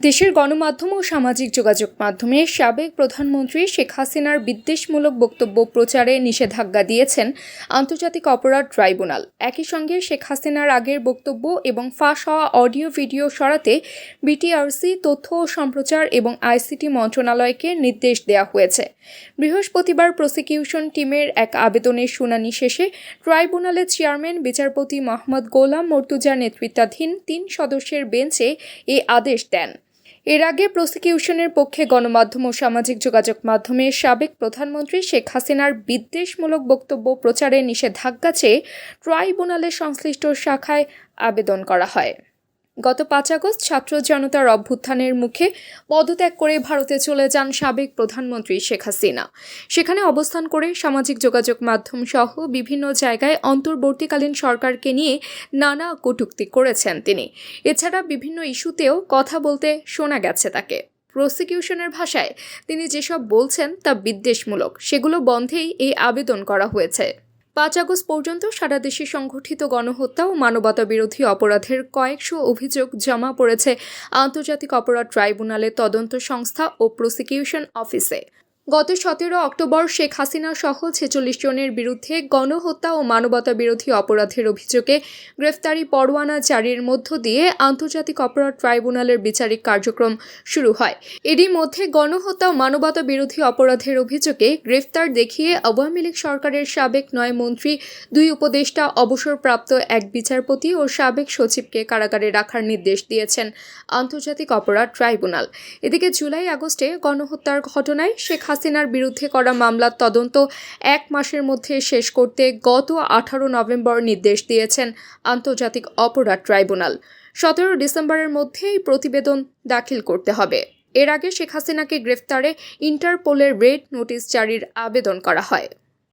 দেশের গণমাধ্যম ও সামাজিক যোগাযোগ মাধ্যমে সাবেক প্রধানমন্ত্রী শেখ হাসিনার বিদ্বেষমূলক বক্তব্য প্রচারে নিষেধাজ্ঞা দিয়েছেন আন্তর্জাতিক অপরাধ ট্রাইব্যুনাল। একই সঙ্গে শেখ হাসিনার আগের বক্তব্য এবং ফাঁস হওয়া অডিও ভিডিও সরাতে বিটিআরসি, তথ্য ও সম্প্রচার এবং আইসিটি মন্ত্রণালয়কে নির্দেশ দেওয়া হয়েছে। বৃহস্পতিবার প্রসিকিউশন টিমের এক আবেদনের শুনানি শেষে ট্রাইব্যুনালের চেয়ারম্যান বিচারপতি মোহাম্মদ গোলাম মর্তুজার নেতৃত্বাধীন ৩ সদস্যের বেঞ্চে এই আদেশ দেন। এর আগে প্রসিকিউশনের পক্ষে গণমাধ্যম ও সামাজিক যোগাযোগ মাধ্যমে সাবেক প্রধানমন্ত্রী শেখ হাসিনার বিদ্বেষমূলক বক্তব্য প্রচারে নিষেধাজ্ঞা চেয়ে ট্রাইব্যুনালের সংশ্লিষ্ট শাখায় আবেদন করা হয়। গত ৫ আগস্ট ছাত্র জনতার অভ্যুত্থানের মুখে পদত্যাগ করে ভারতে চলে যান সাবেক প্রধানমন্ত্রী শেখ হাসিনা। সেখানে অবস্থান করে সামাজিক যোগাযোগ মাধ্যম সহ বিভিন্ন জায়গায় অন্তর্বর্তীকালীন সরকারকে নিয়ে নানা কটূক্তি করেছেন তিনি। এছাড়া বিভিন্ন ইস্যুতেও কথা বলতে শোনা গেছে তাকে। প্রসিকিউশনের ভাষায় তিনি যেসব বলছেন তা বিদ্বেষমূলক, সেগুলো বন্ধেই এই আবেদন করা হয়েছে। ৫ আগস্ট পর্যন্ত সারা দেশে সংঘটিত গণহত্যা ও মানবতাবিরোধী অপরাধের কয়েকশো অভিযোগ জমা পড়েছে আন্তর্জাতিক অপরাধ ট্রাইব্যুনালের তদন্ত সংস্থা ও প্রসিকিউশন অফিসে। গত ১৭ অক্টোবর শেখ হাসিনা সহ ৪৬ জনের বিরুদ্ধে গণহত্যা ও মানবতাবিরোধী অপরাধের অভিযোগে গ্রেফতারি পরোয়ানা জারির মধ্য দিয়ে আন্তর্জাতিক অপরাধ ট্রাইব্যুনালের বিচারিক কার্যক্রম শুরু হয়। এরই মধ্যে গণহত্যা ও মানবতাবিরোধী অপরাধের অভিযোগে গ্রেফতার দেখিয়ে আওয়ামী লীগ সরকারের সাবেক ৯ মন্ত্রী, ২ উপদেষ্টা, অবসরপ্রাপ্ত এক বিচারপতি ও সাবেক সচিবকে কারাগারে রাখার নির্দেশ দিয়েছেন আন্তর্জাতিক অপরাধ ট্রাইব্যুনাল। এদিকে জুলাই-আগস্টে গণহত্যার ঘটনায় শেখ হাসিনার বিরুদ্ধে করা মামলার তদন্ত ১ মাসের মধ্যে শেষ করতে গত ১৮ নভেম্বর নির্দেশ দিয়েছেন আন্তর্জাতিক অপরাধ ট্রাইব্যুনাল। ১৭ ডিসেম্বরের মধ্যেই প্রতিবেদন দাখিল করতে হবে। এর আগে শেখ হাসিনাকে গ্রেফতারে ইন্টারপোলের রেড নোটিশ জারির আবেদন করা হয়।